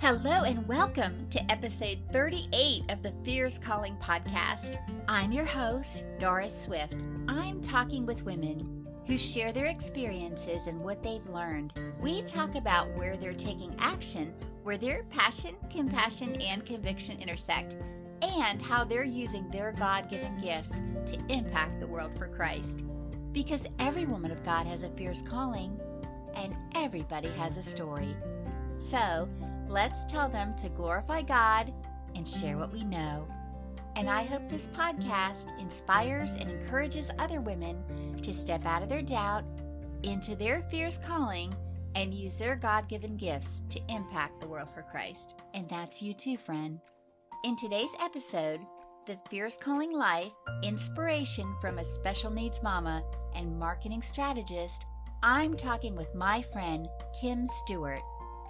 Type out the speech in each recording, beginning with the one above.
Hello and welcome to episode 38 of the Fierce Calling podcast. I'm your host, Doris Swift. I'm talking with women who share their experiences and what they've learned. We talk about where they're taking action, where their passion, compassion, and conviction intersect, and how they're using their God-given gifts to impact the world for Christ. Because every woman of God has a fierce calling, and everybody has a story. So, let's tell them to glorify God and share what we know. And I hope this podcast inspires and encourages other women to step out of their doubt into their fierce calling and use their God-given gifts to impact the world for Christ. And that's you too, friend. In today's episode, The Fierce Calling Life, inspiration from a special needs mama and marketing strategist, I'm talking with my friend, Kim Stewart.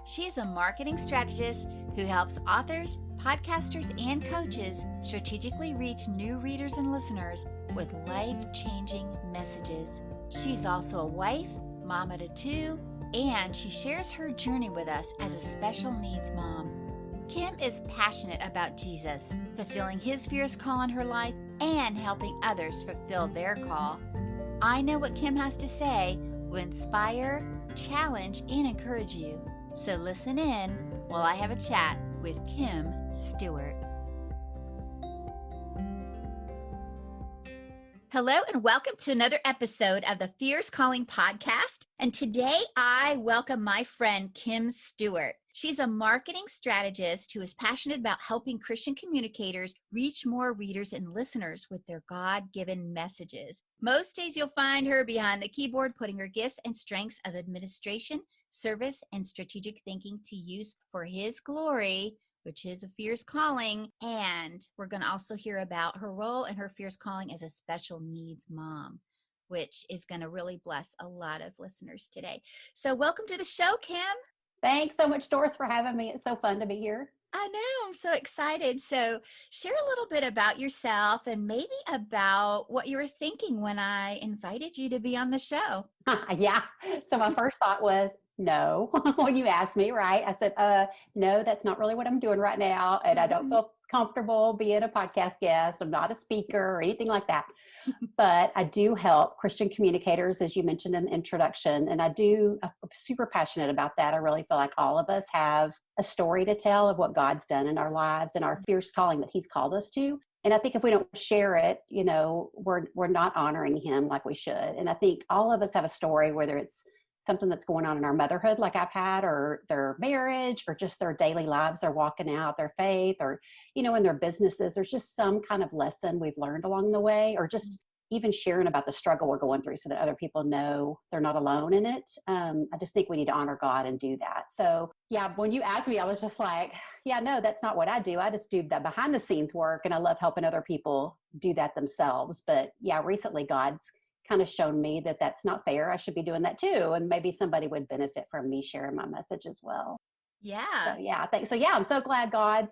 She is a marketing strategist who helps authors, podcasters, and coaches strategically reach new readers and listeners with life-changing messages. She's also a wife, mama to two, and she shares her journey with us as a special needs mom. Kim is passionate about Jesus, fulfilling his fierce call in her life and helping others fulfill their call. I know what Kim has to say will inspire, challenge, and encourage you. So listen in while I have a chat with Kim Stewart. Hello and welcome to another episode of the Fierce Calling podcast. And today I welcome my friend Kim Stewart. She's a marketing strategist who is passionate about helping Christian communicators reach more readers and listeners with their God-given messages. Most days you'll find her behind the keyboard putting her gifts and strengths of administration, service, and strategic thinking to use for his glory, which is a fierce calling. And we're going to also hear about her role and her fierce calling as a special needs mom, which is going to really bless a lot of listeners today. So welcome to the show, Kim. Thanks so much, Doris, for having me. It's so fun to be here. I know. I'm so excited. So share a little bit about yourself and maybe about what you were thinking when I invited you to be on the show. Yeah. So my first thought was, no, when you asked me, right? I said, no, that's not really what I'm doing right now. And I don't feel comfortable being a podcast guest. I'm not a speaker or anything like that. But I do help Christian communicators, as you mentioned in the introduction. And I'm super passionate about that. I really feel like all of us have a story to tell of what God's done in our lives and our fierce calling that he's called us to. And I think if we don't share it, we're not honoring him like we should. And I think all of us have a story, whether it's something that's going on in our motherhood like I've had, or their marriage, or just their daily lives, they're walking out their faith, or, in their businesses, there's just some kind of lesson we've learned along the way, or just even sharing about the struggle we're going through so that other people know they're not alone in it. I just think we need to honor God and do that. So yeah, when you asked me, I was just like, yeah, no, that's not what I do. I just do the behind the scenes work, and I love helping other people do that themselves. But yeah, recently God's kind of shown me that that's not fair. I should be doing that too. And maybe somebody would benefit from me sharing my message as well. Yeah. So yeah, thanks. So yeah, I'm so glad God,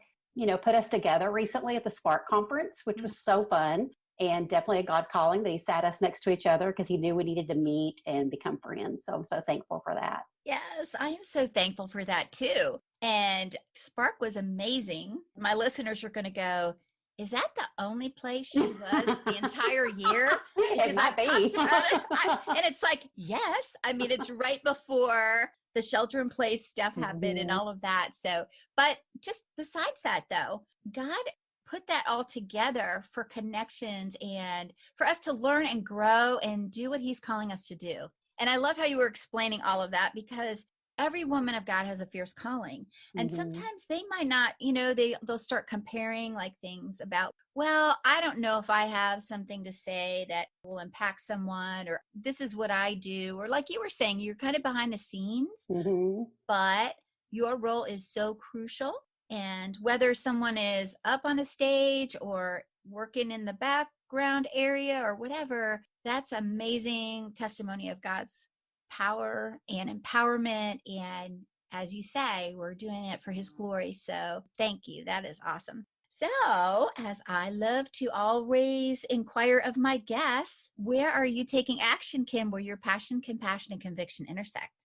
put us together recently at the Spark conference, which was so fun, and definitely a God calling that he sat us next to each other because he knew we needed to meet and become friends. So I'm so thankful for that. Yes, I am so thankful for that too. And Spark was amazing. My listeners are going to go, is that the only place she was the entire year? Because It might be. talked about it. And it's like, yes. I mean, it's right before the shelter in place stuff happened and all of that. So, but just besides that though, God put that all together for connections and for us to learn and grow and do what he's calling us to do. And I love how you were explaining all of that, because every woman of God has a fierce calling. And sometimes they might not, they'll start comparing like things about, well, I don't know if I have something to say that will impact someone, or this is what I do. Or like you were saying, you're kind of behind the scenes, but your role is so crucial. And whether someone is up on a stage or working in the background area or whatever, that's amazing testimony of God's power and empowerment. And as you say, we're doing it for his glory. So thank you. That is awesome. So as I love to always inquire of my guests, where are you taking action, Kim, where your passion, compassion, and conviction intersect?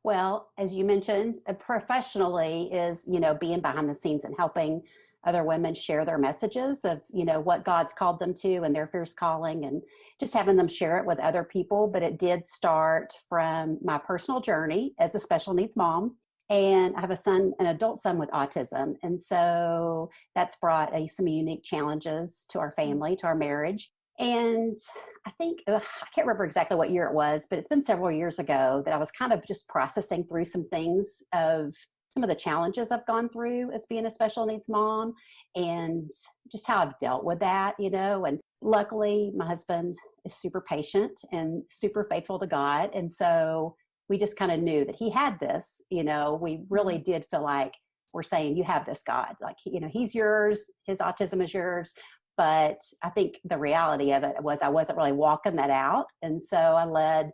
Well, as you mentioned, professionally is, being behind the scenes and helping other women share their messages of, what God's called them to and their fierce calling, and just having them share it with other people. But it did start from my personal journey as a special needs mom. And I have an adult son with autism. And so that's brought some unique challenges to our family, to our marriage. And I think, I can't remember exactly what year it was, but it's been several years ago that I was kind of just processing through some things of some of the challenges I've gone through as being a special needs mom, and just how I've dealt with that, and luckily my husband is super patient and super faithful to God. And so we just kind of knew that he had this, we really did feel like we're saying, you have this, God, like, he's yours, his autism is yours. But I think the reality of it was I wasn't really walking that out. And so I led,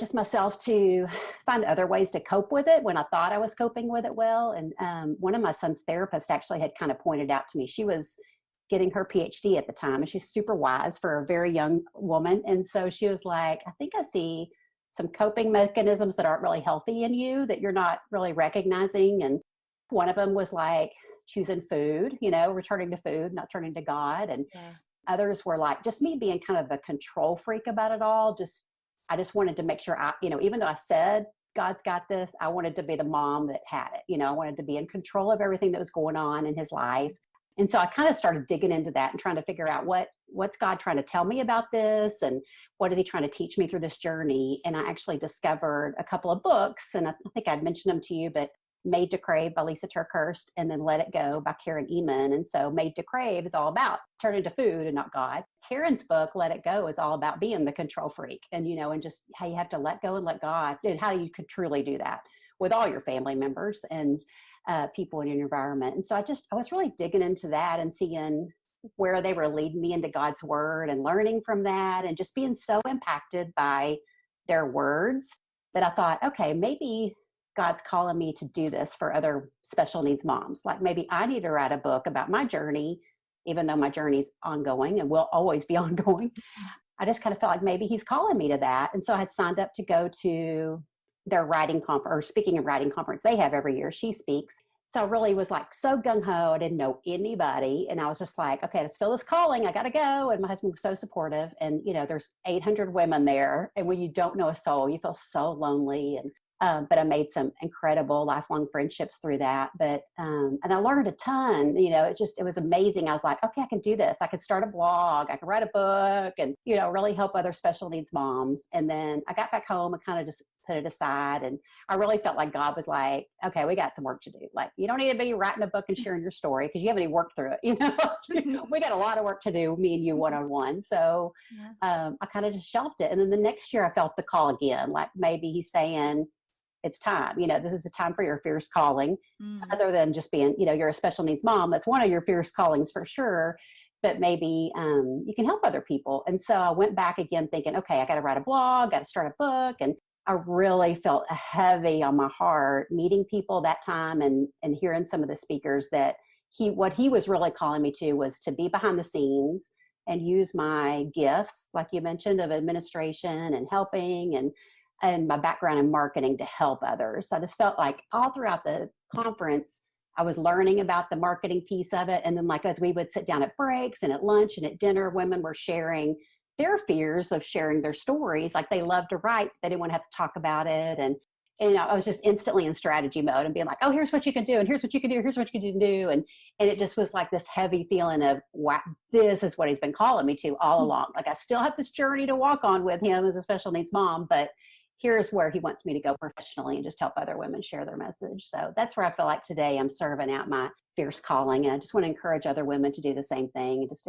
just myself to find other ways to cope with it when I thought I was coping with it well. And one of my son's therapists actually had kind of pointed out to me, she was getting her PhD at the time, and she's super wise for a very young woman. And so she was like, I think I see some coping mechanisms that aren't really healthy in you that you're not really recognizing. And one of them was like choosing food, returning to food, not turning to God. And others were like just me being kind of a control freak about it all. I just wanted to make sure even though I said God's got this, I wanted to be the mom that had it. I wanted to be in control of everything that was going on in his life. And so I kind of started digging into that and trying to figure out what's God trying to tell me about this, and what is he trying to teach me through this journey. And I actually discovered a couple of books, and I think I'd mentioned them to you, but Made to Crave by Lisa TerKeurst, and then Let It Go by Karen Eman. And so Made to Crave is all about turning to food and not God. Karen's book, Let It Go, is all about being the control freak, and, and just how you have to let go and let God, and how you could truly do that with all your family members and people in your environment. And so I was really digging into that and seeing where they were leading me into God's word and learning from that, and just being so impacted by their words that I thought, okay, maybe God's calling me to do this for other special needs moms. Like maybe I need to write a book about my journey, even though my journey's ongoing and will always be ongoing. I just kind of felt like maybe he's calling me to that. And so I had signed up to go to their writing conference, or speaking and writing conference they have every year. She speaks. So I really was like so gung-ho. I didn't know anybody. And I was just like, okay, I just feel this calling. I got to go. And my husband was so supportive. And, there's 800 women there. And when you don't know a soul, you feel so lonely. But I made some incredible lifelong friendships through that. But, and I learned a ton, it was amazing. I was like, okay, I can do this. I can start a blog. I can write a book and, really help other special needs moms. And then I got back home and kind of just put it aside. And I really felt like God was like, okay, we got some work to do. Like, you don't need to be writing a book and sharing your story because you haven't even worked through it. We got a lot of work to do, me and you one-on-one. So I kind of just shelved it. And then the next year I felt the call again, like maybe he's saying, it's time, this is a time for your fierce calling, other than just being, you're a special needs mom. That's one of your fierce callings for sure. But maybe you can help other people. And so I went back again thinking, okay, I got to write a blog, got to start a book. And I really felt heavy on my heart meeting people that time and hearing some of the speakers that what he was really calling me to was to be behind the scenes and use my gifts, like you mentioned, of administration and helping and my background in marketing to help others. So I just felt like all throughout the conference, I was learning about the marketing piece of it. And then like, as we would sit down at breaks and at lunch and at dinner, women were sharing their fears of sharing their stories. Like they loved to write, they didn't want to have to talk about it. And I was just instantly in strategy mode and being like, oh, here's what you can do. And here's what you can do. Here's what you can do. And it just was like this heavy feeling of, wow, this is what he's been calling me to all along. Like I still have this journey to walk on with him as a special needs mom, but here's where he wants me to go professionally and just help other women share their message. So that's where I feel like today I'm serving out my fierce calling. And I just want to encourage other women to do the same thing and just,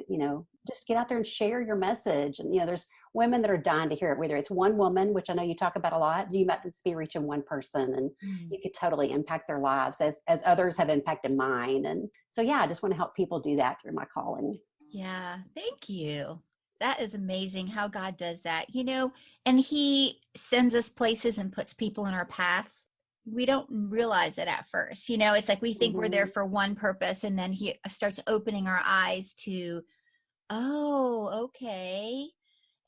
just get out there and share your message. And, there's women that are dying to hear it, whether it's one woman, which I know you talk about a lot, you might just be reaching one person and you could totally impact their lives as others have impacted mine. And so, I just want to help people do that through my calling. Yeah. Thank you. That is amazing how God does that, and he sends us places and puts people in our paths. We don't realize it at first. It's like we think we're there for one purpose, and then he starts opening our eyes to, oh, okay.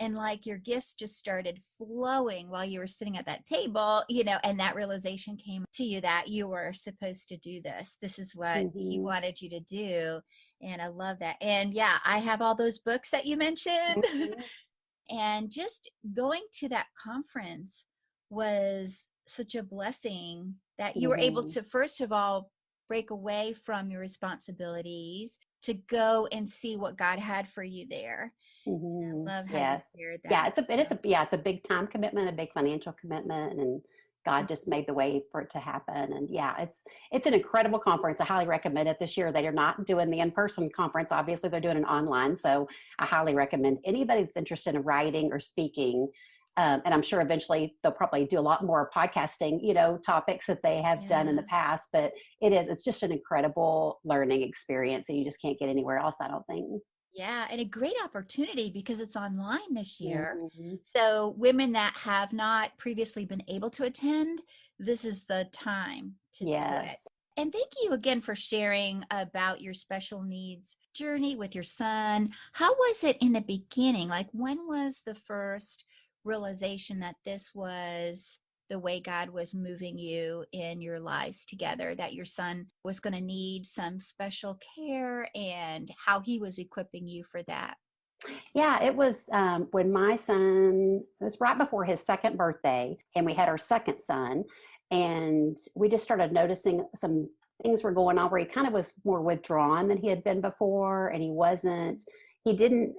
and like your gifts just started flowing while you were sitting at that table, and that realization came to you that you were supposed to do this. This is what he Mm-hmm. wanted you to do. And I love that. And yeah, I have all those books that you mentioned. Mm-hmm. And just going to that conference was such a blessing that you were able Mm-hmm. to, first of all, break away from your responsibilities to go and see what God had for you there. Mm-hmm. I love how you Yes. shared Yeah, that. it's a big time commitment, a big financial commitment, and God just made the way for it to happen. And yeah, it's an incredible conference. I highly recommend it this year. They are not doing the in-person conference. Obviously, they're doing it online. So I highly recommend anybody that's interested in writing or speaking. And I'm sure eventually they'll probably do a lot more podcasting, topics that they have done in the Yeah. past. But it's just an incredible learning experience, and you just can't get anywhere else, I don't think. Yeah, and a great opportunity because it's online this year. Mhm. So, women that have not previously been able to attend, this is the time to do it. Yes. And thank you again for sharing about your special needs journey with your son. How was it in the beginning? Like, when was the first realization that this was the way God was moving you in your lives together, that your son was going to need some special care, and how he was equipping you for that? Yeah, it was when my son, it was right before his second birthday, and we had our second son. And we just started noticing some things were going on where he kind of was more withdrawn than he had been before. And he didn't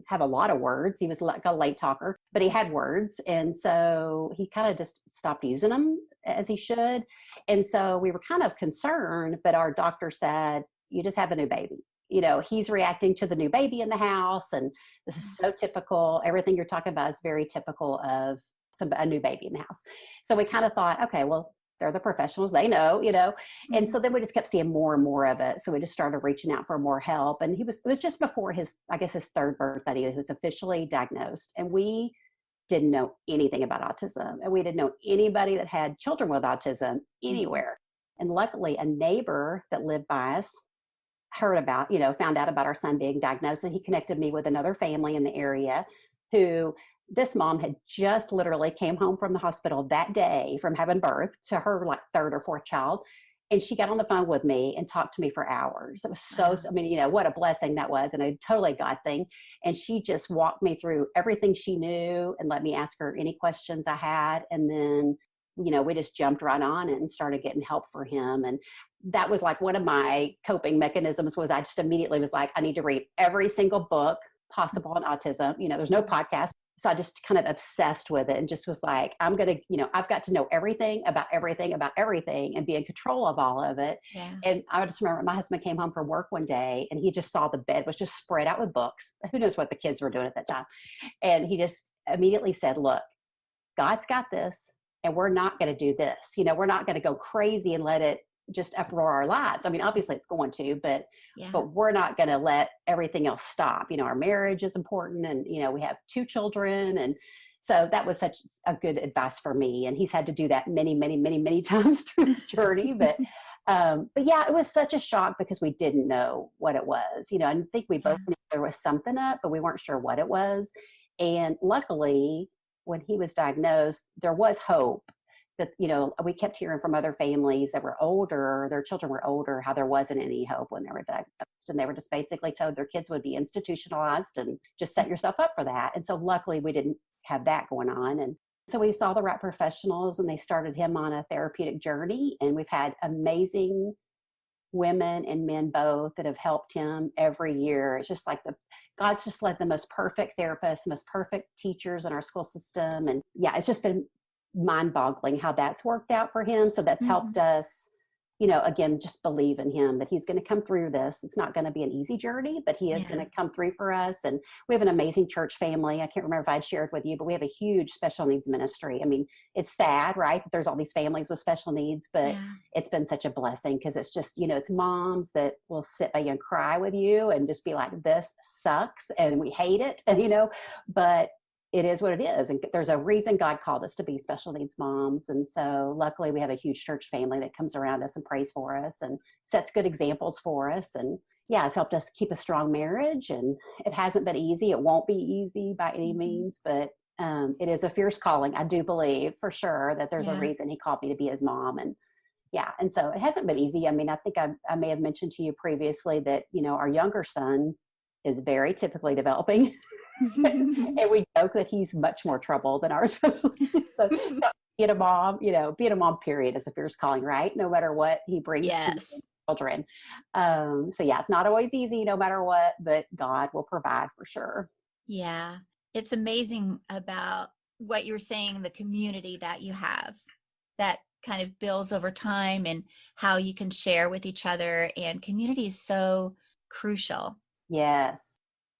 have a lot of words. He was like a late talker, but he had words. And so he kind of just stopped using them as he should. And so we were kind of concerned, but our doctor said, you just have a new baby. He's reacting to the new baby in the house. And this is so typical. Everything you're talking about is very typical of a new baby in the house. So we kind of thought, okay, well, they're the professionals, they know. And so then we just kept seeing more and more of it. So we just started reaching out for more help. And it was just before his third birthday, he was officially diagnosed. And we didn't know anything about autism. And we didn't know anybody that had children with autism anywhere. And luckily, a neighbor that lived by us found out about our son being diagnosed, and he connected me with another family in the area who this mom had just literally came home from the hospital that day from having birth to her like third or fourth child. And she got on the phone with me and talked to me for hours. It was what a blessing that was, and a totally God thing. And she just walked me through everything she knew and let me ask her any questions I had. And then, we just jumped right on it and started getting help for him. And that was like one of my coping mechanisms was I just immediately was like, I need to read every single book possible on autism. There's no podcast. So I just kind of obsessed with it and just was like, I've got to know everything about everything and be in control of all of it. Yeah. And I just remember my husband came home from work one day and he just saw the bed was just spread out with books. Who knows what the kids were doing at that time. And he just immediately said, look, God's got this and we're not going to do this. We're not going to go crazy and let it just uproar our lives. I mean, obviously it's going to, but we're not going to let everything else stop. Our marriage is important, and we have 2 children, and so that was such a good advice for me. And he's had to do that many, many, many, many times through the journey. But yeah, it was such a shock because we didn't know what it was. I think we both knew there was something up, but we weren't sure what it was. And luckily, when he was diagnosed, there was hope. That, we kept hearing from other families that were older, their children were older, how there wasn't any hope when they were diagnosed. And they were just basically told their kids would be institutionalized and just set yourself up for that. And so luckily we didn't have that going on. And so we saw the right professionals and they started him on a therapeutic journey. And we've had amazing women and men both that have helped him every year. It's just like God's just led the most perfect therapists, the most perfect teachers in our school system. And yeah, it's just been mind-boggling how that's worked out for him. So that's helped us, again, just believe in him that he's going to come through this. It's not going to be an easy journey, but he is going to come through for us. And we have an amazing church family. I can't remember if I'd shared with you, but we have a huge special needs ministry. I mean, it's sad, right, that there's all these families with special needs, but it's been such a blessing because it's just, it's moms that will sit by you and cry with you and just be like, this sucks and we hate it. And, but it is what it is. And there's a reason God called us to be special needs moms. And so luckily we have a huge church family that comes around us and prays for us and sets good examples for us. And, yeah, it's helped us keep a strong marriage, and it hasn't been easy. It won't be easy by any means, but it is a fierce calling. I do believe for sure that there's a Yeah. reason he called me to be his mom. And yeah, and so it hasn't been easy. I mean, I think I may have mentioned to you previously that, our younger son is very typically developing. And we joke that he's much more trouble than ours. So being a mom, being a mom, period, is a fierce calling, right? No matter what he brings to Yes. children. So yeah, it's not always easy no matter what, but God will provide for sure. Yeah. It's amazing about what you're saying, the community that you have that kind of builds over time and how you can share with each other. And community is so crucial, Yes.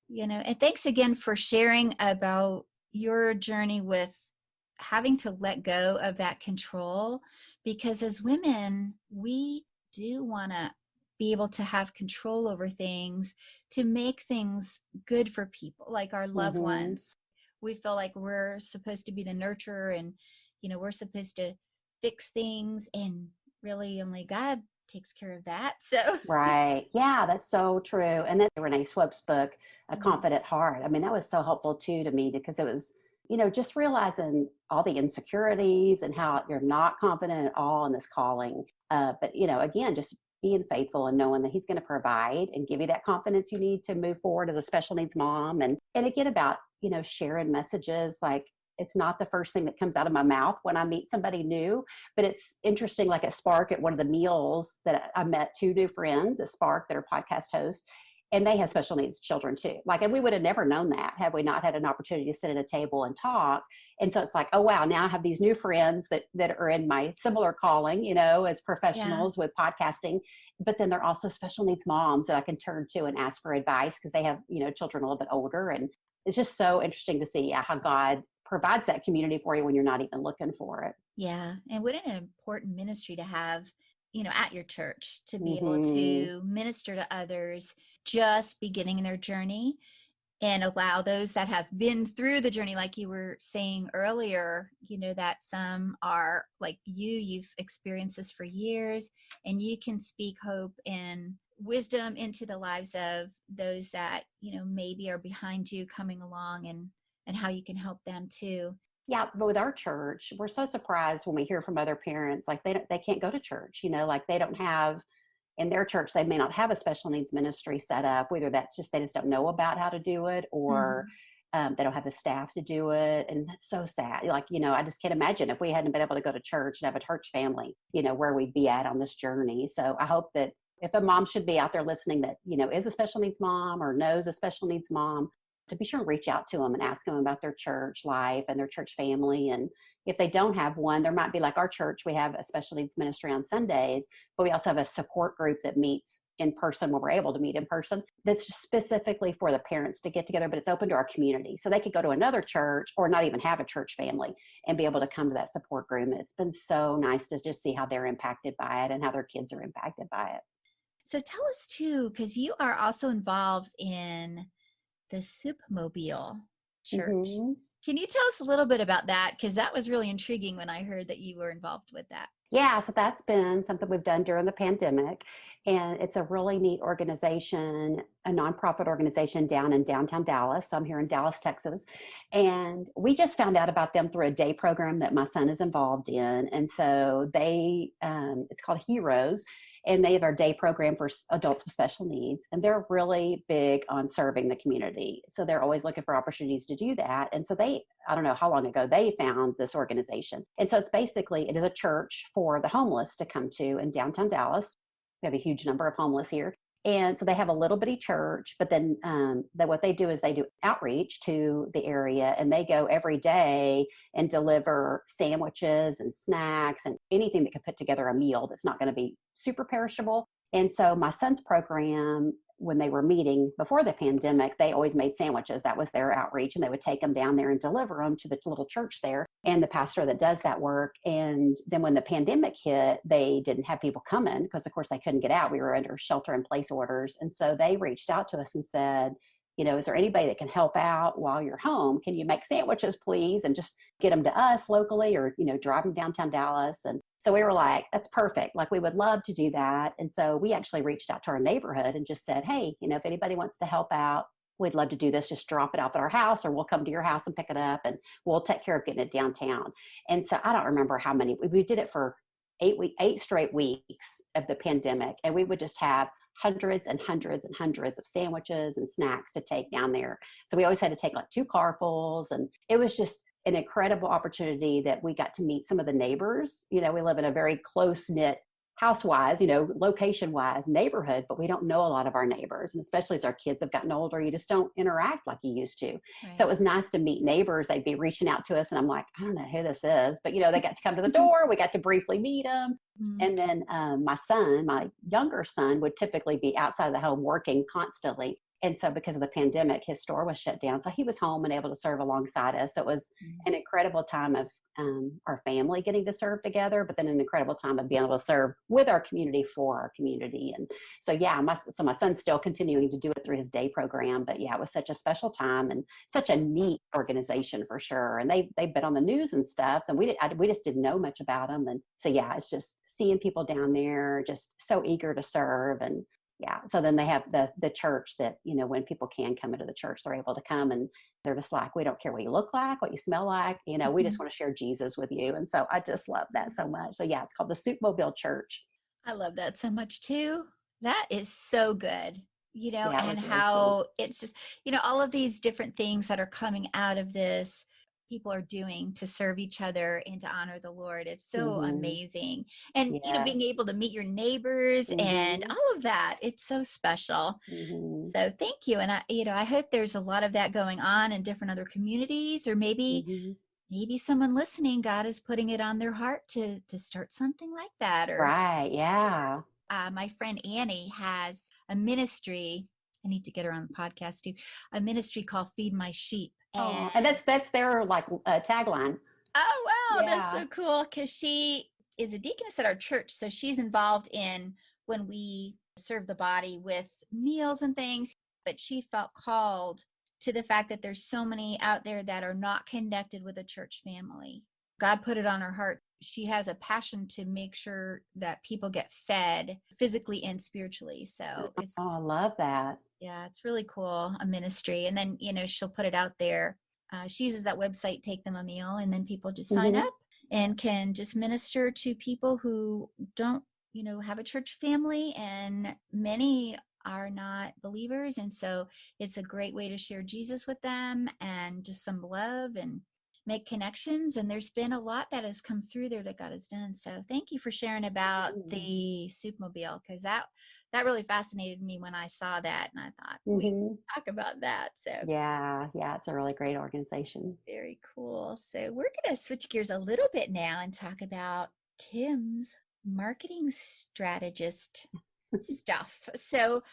and thanks again for sharing about your journey with having to let go of that control, because as women, we do want to be able to have control over things to make things good for people, like our loved Hmm. ones. We feel like we're supposed to be the nurturer, and we're supposed to fix things, and really only God takes care of that. So Right. Yeah, that's so true. And then Renee Swope's book, A Mhm. Confident Heart. I mean, that was so helpful too to me because it was, just realizing all the insecurities and how you're not confident at all in this calling. But, again, just being faithful and knowing that he's going to provide and give you that confidence you need to move forward as a special needs mom. And again, about, sharing messages, like it's not the first thing that comes out of my mouth when I meet somebody new. But it's interesting, like at Spark, at one of the meals that I met two new friends at Spark that are podcast hosts, and they have special needs children too. Like, and we would have never known that had we not had an opportunity to sit at a table and talk. And so it's like, oh wow, now I have these new friends that are in my similar calling, as Yeah. professionals with podcasting. But then they're also special needs moms that I can turn to and ask for advice because they have, children a little bit older. And it's just so interesting to see how God provides that community for you when you're not even looking for it. Yeah. And what an important ministry to have, at your church, to be able Hmm. to minister to others just beginning their journey, and allow those that have been through the journey, like you were saying earlier, that some are like you've experienced this for years, and you can speak hope and wisdom into the lives of those that, maybe are behind you coming along, and how you can help them too. Yeah, but with our church, we're so surprised when we hear from other parents, like they can't go to church, like they don't have in their church, they may not have a special needs ministry set up, whether that's just they just don't know about how to do it, or Mhm. they don't have the staff to do it. And that's so sad. Like, I just can't imagine if we hadn't been able to go to church and have a church family, where we'd be at on this journey. So I hope that if a mom should be out there listening that, is a special needs mom or knows a special needs mom, to be sure and reach out to them and ask them about their church life and their church family. And if they don't have one, there might be, like our church, we have a special needs ministry on Sundays, but we also have a support group that meets in person when we're able to meet in person. That's just specifically for the parents to get together, but it's open to our community. So they could go to another church or not even have a church family and be able to come to that support group. And it's been so nice to just see how they're impacted by it and how their kids are impacted by it. So tell us too, because you are also involved in the Soupmobile Church. Mm-hmm. Can you tell us a little bit about that? Because that was really intriguing when I heard that you were involved with that. Yeah, so that's been something we've done during the pandemic. And it's a really neat organization, a nonprofit organization down in downtown Dallas. So I'm here in Dallas, Texas. And we just found out about them through a day program that my son is involved in. And so it's called Heroes. And they have our day program for adults with special needs. And they're really big on serving the community. So they're always looking for opportunities to do that. And so I don't know how long ago they found this organization. And so it is a church for the homeless to come to in downtown Dallas. We have a huge number of homeless here. And so they have a little bitty church, but then what they do is they do outreach to the area, and they go every day and deliver sandwiches and snacks and anything that could put together a meal that's not going to be super perishable. And so my son's program, when they were meeting before the pandemic, they always made sandwiches. That was their outreach. And they would take them down there and deliver them to the little church there and the pastor that does that work. And then when the pandemic hit, they didn't have people coming because, of course, they couldn't get out. We were under shelter in place orders. And so they reached out to us and said, is there anybody that can help out while you're home? Can you make sandwiches, please? And just get them to us locally, or, drive them downtown Dallas. And so we were like, that's perfect. Like, we would love to do that. And so we actually reached out to our neighborhood and just said, hey, if anybody wants to help out, we'd love to do this. Just drop it off at our house, or we'll come to your house and pick it up, and we'll take care of getting it downtown. And so I don't remember how many, we did it for 8 straight weeks of the pandemic. And we would just have hundreds and hundreds and hundreds of sandwiches and snacks to take down there. So we always had to take like 2 carfuls, and it was just an incredible opportunity that we got to meet some of the neighbors. We live in a very close-knit, house-wise, location-wise neighborhood, but we don't know a lot of our neighbors. And especially as our kids have gotten older, you just don't interact like you used to. Right. So it was nice to meet neighbors. They'd be reaching out to us, and I'm like, I don't know who this is, but they got to come to the door. We got to briefly meet them. Mm-hmm. And then my younger son would typically be outside of the home working constantly. And so because of the pandemic, his store was shut down. So he was home and able to serve alongside us. So it was an incredible time of our family getting to serve together, but then an incredible time of being able to serve with our community, for our community. And so, my son's still continuing to do it through his day program. But it was such a special time and such a neat organization for sure. And they've been on the news and stuff, and we just didn't know much about them. And so, it's just seeing people down there just so eager to serve. And so then they have the church that, when people can come into the church, they're able to come, and they're just like, we don't care what you look like, what you smell like, mm-hmm. We just want to share Jesus with you. And so I just love that so much. So it's called the Soupmobile Church. I love that so much too. That is so good, and really how cool. It's just, all of these different things that are coming out of this, people are doing to serve each other and to honor the Lord. It's so mm-hmm. amazing. And, being able to meet your neighbors mm-hmm. and all of that, it's so special. Mm-hmm. So thank you. And I hope there's a lot of that going on in different other communities, or maybe, mm-hmm. maybe someone listening, God is putting it on their heart to start something like that. Or right. Yeah. My friend Annie has a ministry. I need to get her on the podcast too. A ministry called Feed My Sheep. And that's their tagline. Oh, wow. Yeah. That's so cool. Because she is a deaconess at our church. So she's involved in when we serve the body with meals and things. But she felt called to the fact that there's so many out there that are not connected with a church family. God put it on her heart. She has a passion to make sure that people get fed physically and spiritually. So it's, I love that. Yeah, it's really cool, a ministry. And then, she'll put it out there. She uses that website, Take Them a Meal, and then people just sign mm-hmm. up and can just minister to people who don't, have a church family, and many are not believers. And so it's a great way to share Jesus with them and just some love and make connections. And there's been a lot that has come through there that God has done. So thank you for sharing about the Soupmobile, because that really fascinated me when I saw that, and I thought, we can talk about that. So yeah, it's a really great organization. Very cool. So we're going to switch gears a little bit now and talk about Kim's marketing strategist stuff. So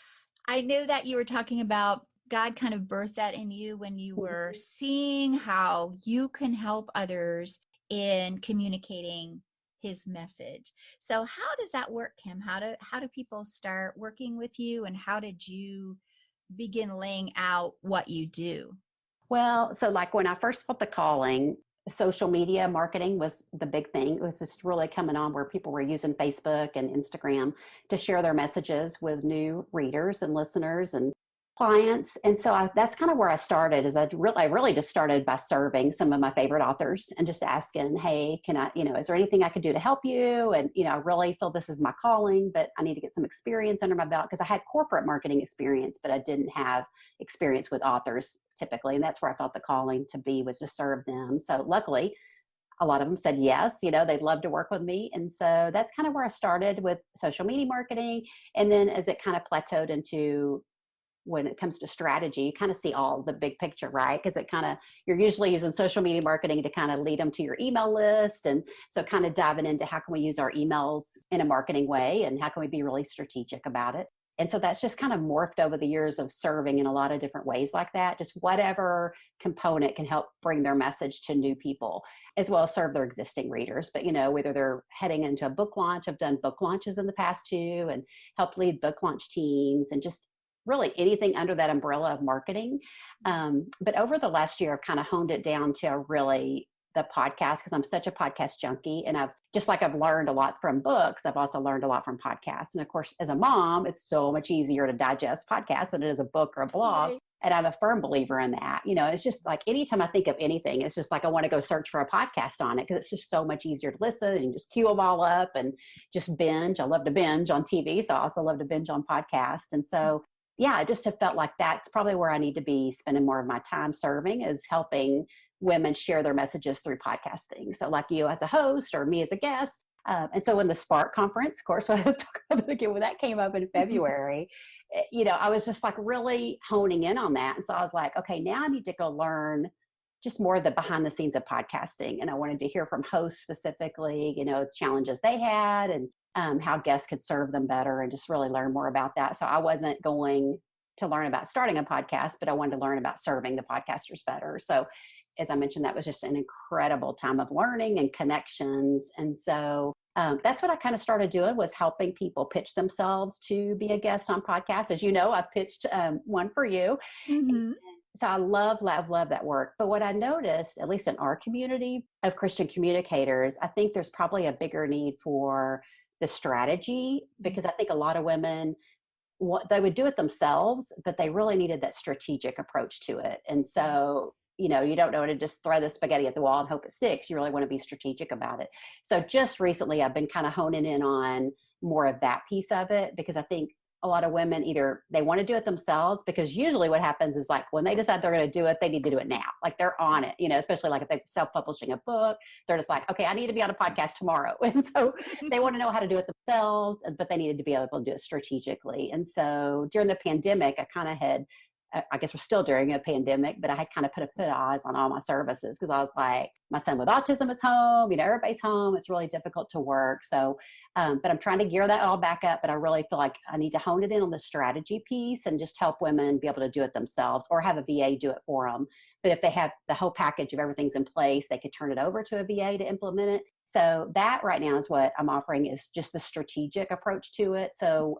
I know that you were talking about God kind of birthed that in you when you were seeing how you can help others in communicating his message. So how does that work, Kim? How do people start working with you, and how did you begin laying out what you do? Well, so when I first felt the calling, social media marketing was the big thing. It was just really coming on, where people were using Facebook and Instagram to share their messages with new readers and listeners and clients. And so that's kind of where I started. Is I really just started by serving some of my favorite authors and just asking, hey, can I, is there anything I could do to help you? And, I really feel this is my calling, but I need to get some experience under my belt, because I had corporate marketing experience, but I didn't have experience with authors typically. And that's where I felt the calling to be, was to serve them. So luckily, a lot of them said yes, they'd love to work with me. And so that's kind of where I started with social media marketing. And then as it kind of plateaued into, when it comes to strategy, you kind of see all the big picture, right? Because you're usually using social media marketing to kind of lead them to your email list. And so kind of diving into how can we use our emails in a marketing way, and how can we be really strategic about it. And so that's just kind of morphed over the years of serving in a lot of different ways like that. Just whatever component can help bring their message to new people, as well as serve their existing readers. But, whether they're heading into a book launch, I've done book launches in the past too, and helped lead book launch teams, and just really anything under that umbrella of marketing. But over the last year, I've kind of honed it down to really the podcast, because I'm such a podcast junkie. And I've learned a lot from books, I've also learned a lot from podcasts. And of course, as a mom, it's so much easier to digest podcasts than it is a book or a blog. Right. And I'm a firm believer in that. It's just like anytime I think of anything, it's just like I want to go search for a podcast on it, because it's just so much easier to listen and just queue them all up and just binge. I love to binge on TV, so I also love to binge on podcasts. And so, yeah, I just have felt like that's probably where I need to be spending more of my time serving, is helping women share their messages through podcasting. So like you as a host or me as a guest. And so when the Spark conference, of course, when that came up in February, I was just like really honing in on that. And so I was like, okay, now I need to go learn just more of the behind the scenes of podcasting. And I wanted to hear from hosts specifically, challenges they had, and how guests could serve them better, and just really learn more about that. So I wasn't going to learn about starting a podcast, but I wanted to learn about serving the podcasters better. So as I mentioned, that was just an incredible time of learning and connections. And so that's what I kind of started doing, was helping people pitch themselves to be a guest on podcasts. As you know, I've pitched one for you. Mm-hmm. So I love that work. But what I noticed, at least in our community of Christian communicators, I think there's probably a bigger need for the strategy, because I think a lot of women, they would do it themselves, but they really needed that strategic approach to it. And so, you don't know to just throw the spaghetti at the wall and hope it sticks. You really want to be strategic about it. So just recently, I've been kind of honing in on more of that piece of it, because I think a lot of women, either they want to do it themselves, because usually what happens is, like, when they decide they're going to do it, they need to do it now. Like, they're on it, especially like if they're self-publishing a book, they're just like, okay, I need to be on a podcast tomorrow. And so they want to know how to do it themselves, but they needed to be able to do it strategically. And so during the pandemic, I kind of had, I guess we're still during a pandemic, but I had kind of put eyes on all my services, because I was like, my son with autism is home, everybody's home. It's really difficult to work. So, but I'm trying to gear that all back up. But I really feel like I need to hone it in on the strategy piece and just help women be able to do it themselves, or have a VA do it for them. But if they have the whole package of everything's in place, they could turn it over to a VA to implement it. So that right now is what I'm offering, is just the strategic approach to it. So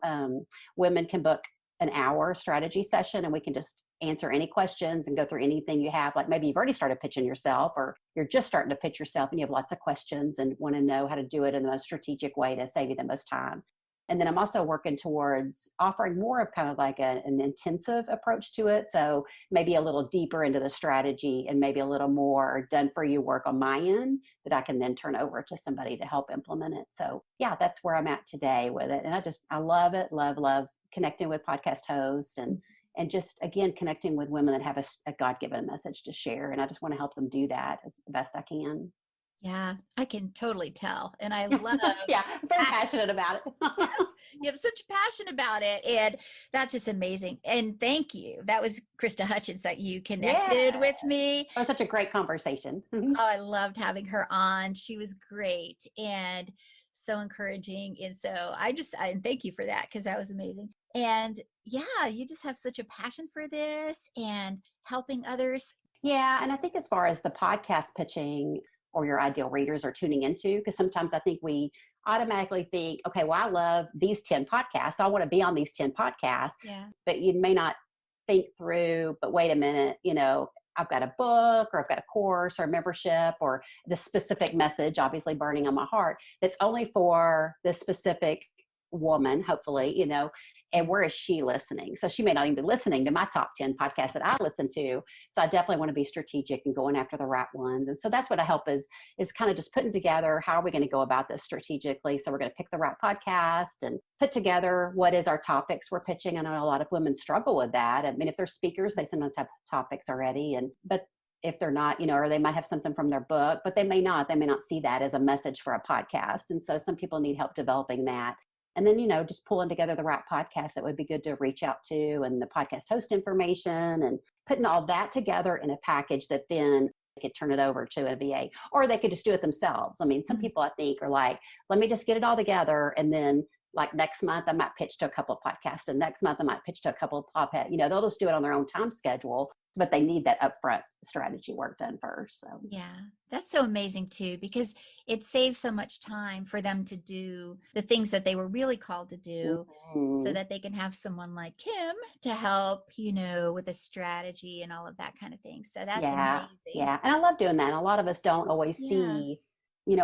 women can book an hour strategy session, and we can just answer any questions and go through anything you have. Like, maybe you've already started pitching yourself, or you're just starting to pitch yourself and you have lots of questions and want to know how to do it in the most strategic way to save you the most time. And then I'm also working towards offering more of kind of like an intensive approach to it. So maybe a little deeper into the strategy, and maybe a little more done for you work on my end that I can then turn over to somebody to help implement it. So yeah, that's where I'm at today with it. And I love it. Love connecting with podcast hosts, and just, again, connecting with women that have a God-given message to share. And I just want to help them do that as best I can. Yeah, I can totally tell. And I love yeah, I'm very passionate about it. Yes, you have such passion about it. And that's just amazing. And thank you. That was Krista Hutchins that you connected with me. It was such a great conversation. Oh, I loved having her on. She was great and so encouraging. And so I thank you for that, because that was amazing. And yeah, you just have such a passion for this and helping others. Yeah. And I think as far as the podcast pitching, or your ideal readers are tuning into, because sometimes I think we automatically think, okay, well, I love these 10 podcasts, so I want to be on these 10 podcasts. Yeah. But you may not think through, but wait a minute, I've got a book, or I've got a course or a membership, or the specific message obviously burning on my heart that's only for this specific woman, hopefully, and where is she listening? So she may not even be listening to my top 10 podcasts that I listen to. So I definitely want to be strategic and going after the right ones. And so that's what I help is kind of just putting together, how are we going to go about this strategically? So we're going to pick the right podcast and put together what is our topics we're pitching. I know a lot of women struggle with that. I mean, if they're speakers, they sometimes have topics already, but if they're not, or they might have something from their book, but they may not see that as a message for a podcast. And so some people need help developing that. And then, just pulling together the right podcast that would be good to reach out to, and the podcast host information, and putting all that together in a package that then they could turn it over to a VA, or they could just do it themselves. I mean, some people I think are like, let me just get it all together. And then like next month, I might pitch to a couple of podcasts, and next month I might pitch to a couple of podcasts. They'll just do it on their own time schedule. but they need that upfront strategy work done first. So yeah, that's so amazing too, because it saves so much time for them to do the things that they were really called to do, so that they can have someone like Kim to help, with the strategy and all of that kind of thing. So that's amazing. Yeah. And I love doing that. And a lot of us don't always Yeah. see,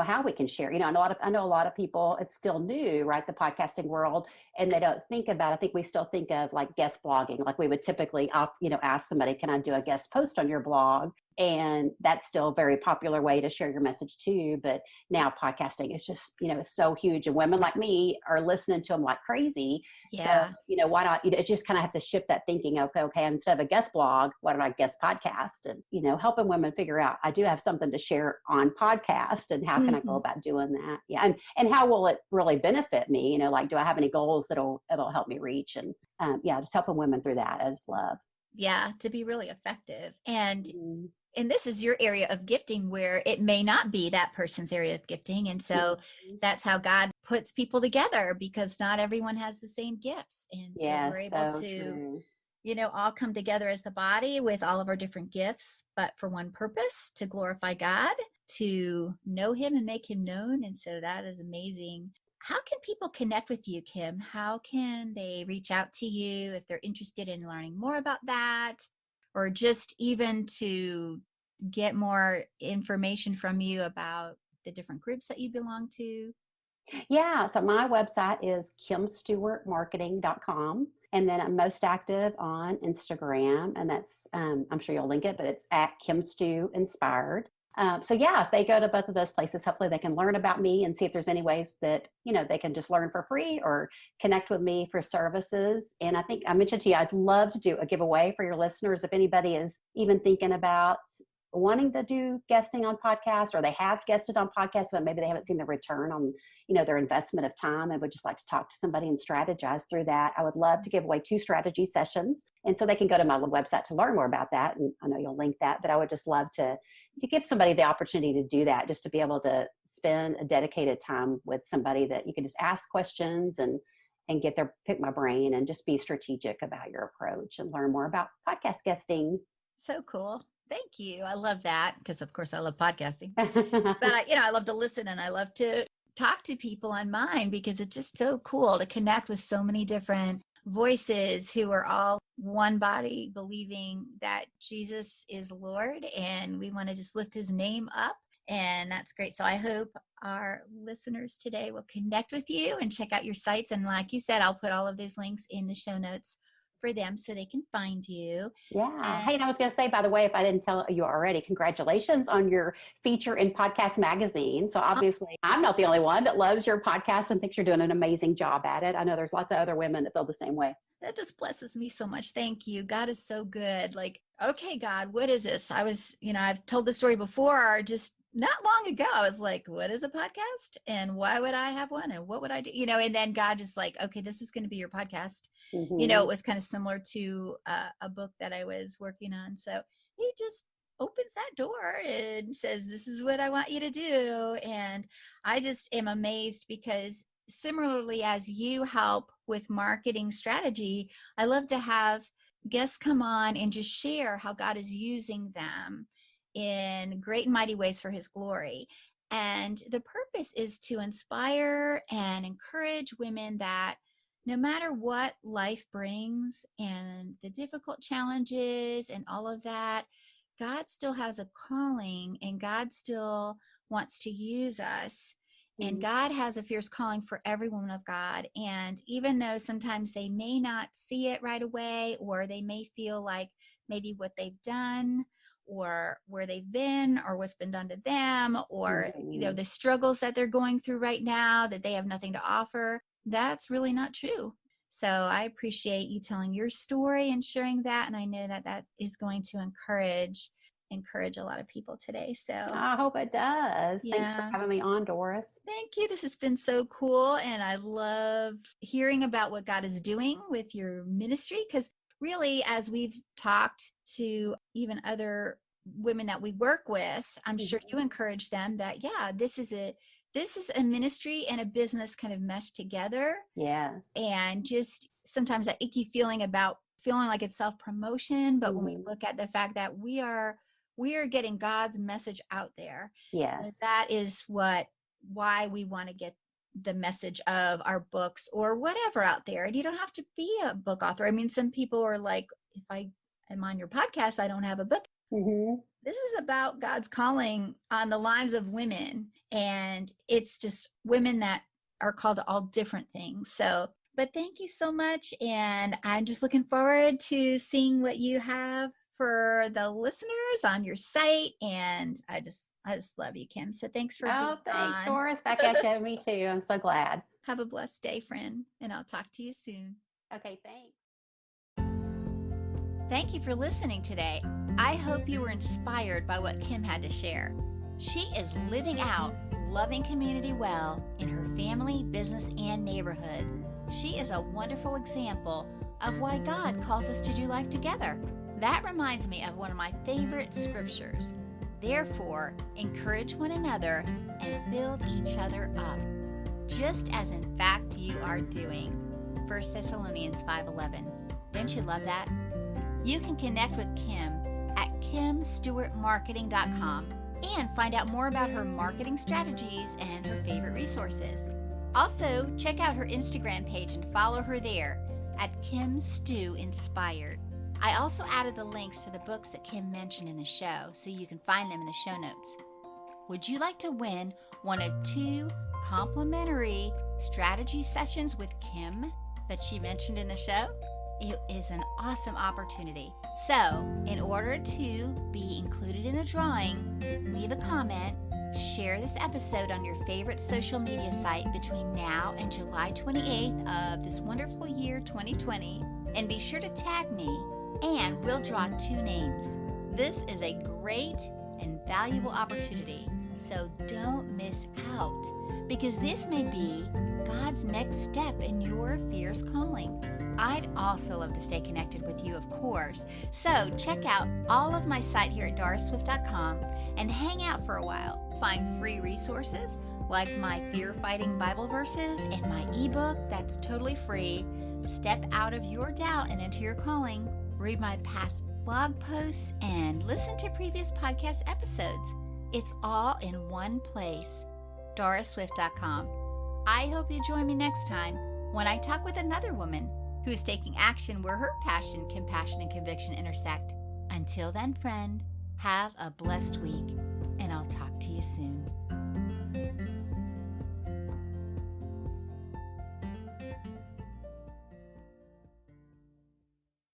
how we can share. I know a lot of people, it's still new, right? The podcasting world, and they don't think about, I think we still think of like guest blogging. Like we would typically, ask somebody, can I do a guest post on your blog? And that's still a very popular way to share your message too. But now podcasting is just, it's so huge. And women like me are listening to them like crazy. Yeah. So, why not, just kind of have to shift that thinking of, okay, instead of a guest blog, what do I guest podcast? And, helping women figure out, I do have something to share on podcast, and how can I go about doing that? Yeah. And how will it really benefit me? Like, do I have any goals it'll help me reach? And just helping women through that as love. Yeah. To be really effective. And this is your area of gifting, where it may not be that person's area of gifting. And so that's how God puts people together, because not everyone has the same gifts. And so we're able to, all come together as the body with all of our different gifts, but for one purpose, to glorify God, to know him and make him known. And so that is amazing. How can people connect with you, Kim? How can they reach out to you if they're interested in learning more about that? Or just even to get more information from you about the different groups that you belong to? Yeah. So my website is kimstewartmarketing.com. And then I'm most active on Instagram. And that's, I'm sure you'll link it, but it's at KimStewInspired. If they go to both of those places, hopefully they can learn about me and see if there's any ways that, they can just learn for free or connect with me for services. And I think I mentioned to you, I'd love to do a giveaway for your listeners. If anybody is even thinking about wanting to do guesting on podcasts, or they have guested on podcasts, but maybe they haven't seen the return on, their investment of time, and would just like to talk to somebody and strategize through that, I would love to give away 2 strategy sessions. And so they can go to my website to learn more about that. And I know you'll link that, but I would just love to give somebody the opportunity to do that, just to be able to spend a dedicated time with somebody that you can just ask questions and get their, pick my brain, and just be strategic about your approach and learn more about podcast guesting. So cool. Thank you. I love that, because of course I love podcasting, but I love to listen, and I love to talk to people on mine, because it's just so cool to connect with so many different voices who are all one body, believing that Jesus is Lord, and we want to just lift his name up. And that's great. So I hope our listeners today will connect with you and check out your sites. And like you said, I'll put all of those links in the show notes for them so they can find you. Yeah. Hey, and I was going to say, by the way, if I didn't tell you already, congratulations on your feature in Podcast Magazine. So obviously I'm not the only one that loves your podcast and thinks you're doing an amazing job at it. I know there's lots of other women that feel the same way. That just blesses me so much. Thank you. God is so good. Like, okay, God, what is this? I was, I've told the story before, just not long ago. I was like, what is a podcast? And why would I have one? And what would I do? And then God just like, okay, this is going to be your podcast. Mm-hmm. It was kind of similar to a book that I was working on. So he just opens that door and says, this is what I want you to do. And I just am amazed, because similarly as you help with marketing strategy, I love to have guests come on and just share how God is using them in great and mighty ways for his glory. And the purpose is to inspire and encourage women that no matter what life brings and the difficult challenges and all of that, God still has a calling, and God still wants to use us. And God has a fierce calling for every woman of God. And even though sometimes they may not see it right away, or they may feel like maybe what they've done, or where they've been, or what's been done to them, or the struggles that they're going through right now, that they have nothing to offer, that's really not true. So I appreciate you telling your story and sharing that. And I know that that is going to encourage a lot of people today. So I hope it does. Yeah. Thanks for having me on, Doris. Thank you. This has been so cool. And I love hearing about what God is doing with your ministry, because really, as we've talked to even other women that we work with, I'm sure you encourage them that, yeah, this is a ministry and a business kind of meshed together. Yes. And just sometimes that icky feeling about feeling like it's self-promotion, but when we Mhm. look at the fact that we are getting God's message out there. So Yes. that is why we want to get the message of our books or whatever out there. And you don't have to be a book author. I mean, some people are like, if I am on your podcast, I don't have a book. Hmm. This is about God's calling on the lives of women. And it's just women that are called to all different things. So, but thank you so much. And I'm just looking forward to seeing what you have for the listeners on your site. And I just love you, Kim. So thanks for being Oh, thanks, on. Doris. Back at you. Me too. I'm so glad. Have a blessed day, friend. And I'll talk to you soon. Okay, thanks. Thank you for listening today. I hope you were inspired by what Kim had to share. She is living out loving community well in her family, business, and neighborhood. She is a wonderful example of why God calls us to do life together. That reminds me of one of my favorite scriptures. Therefore, encourage one another and build each other up, just as in fact you are doing. 1 Thessalonians 5:11. Don't you love that? You can connect with Kim at kimstewartmarketing.com and find out more about her marketing strategies and her favorite resources. Also, check out her Instagram page and follow her there at Kim Stew Inspired. I also added the links to the books that Kim mentioned in the show, so you can find them in the show notes. Would you like to win one of 2 complimentary strategy sessions with Kim that she mentioned in the show? It is an awesome opportunity. So, in order to be included in the drawing, leave a comment, share this episode on your favorite social media site between now and July 28th of this wonderful year 2020, and be sure to tag me, and we'll draw 2 names. This is a great and valuable opportunity, so don't miss out, because this may be God's next step in your fierce calling. I'd also love to stay connected with you, of course. So check out all of my site here at dorisswift.com and hang out for a while. Find free resources like my fear-fighting Bible verses and my ebook that's totally free, Step Out of Your Doubt and Into Your Calling. Read my past blog posts and listen to previous podcast episodes. It's all in one place, dorisswift.com. I hope you join me next time when I talk with another woman who's taking action where her passion, compassion, and conviction intersect. Until then, friend, have a blessed week, and I'll talk to you soon.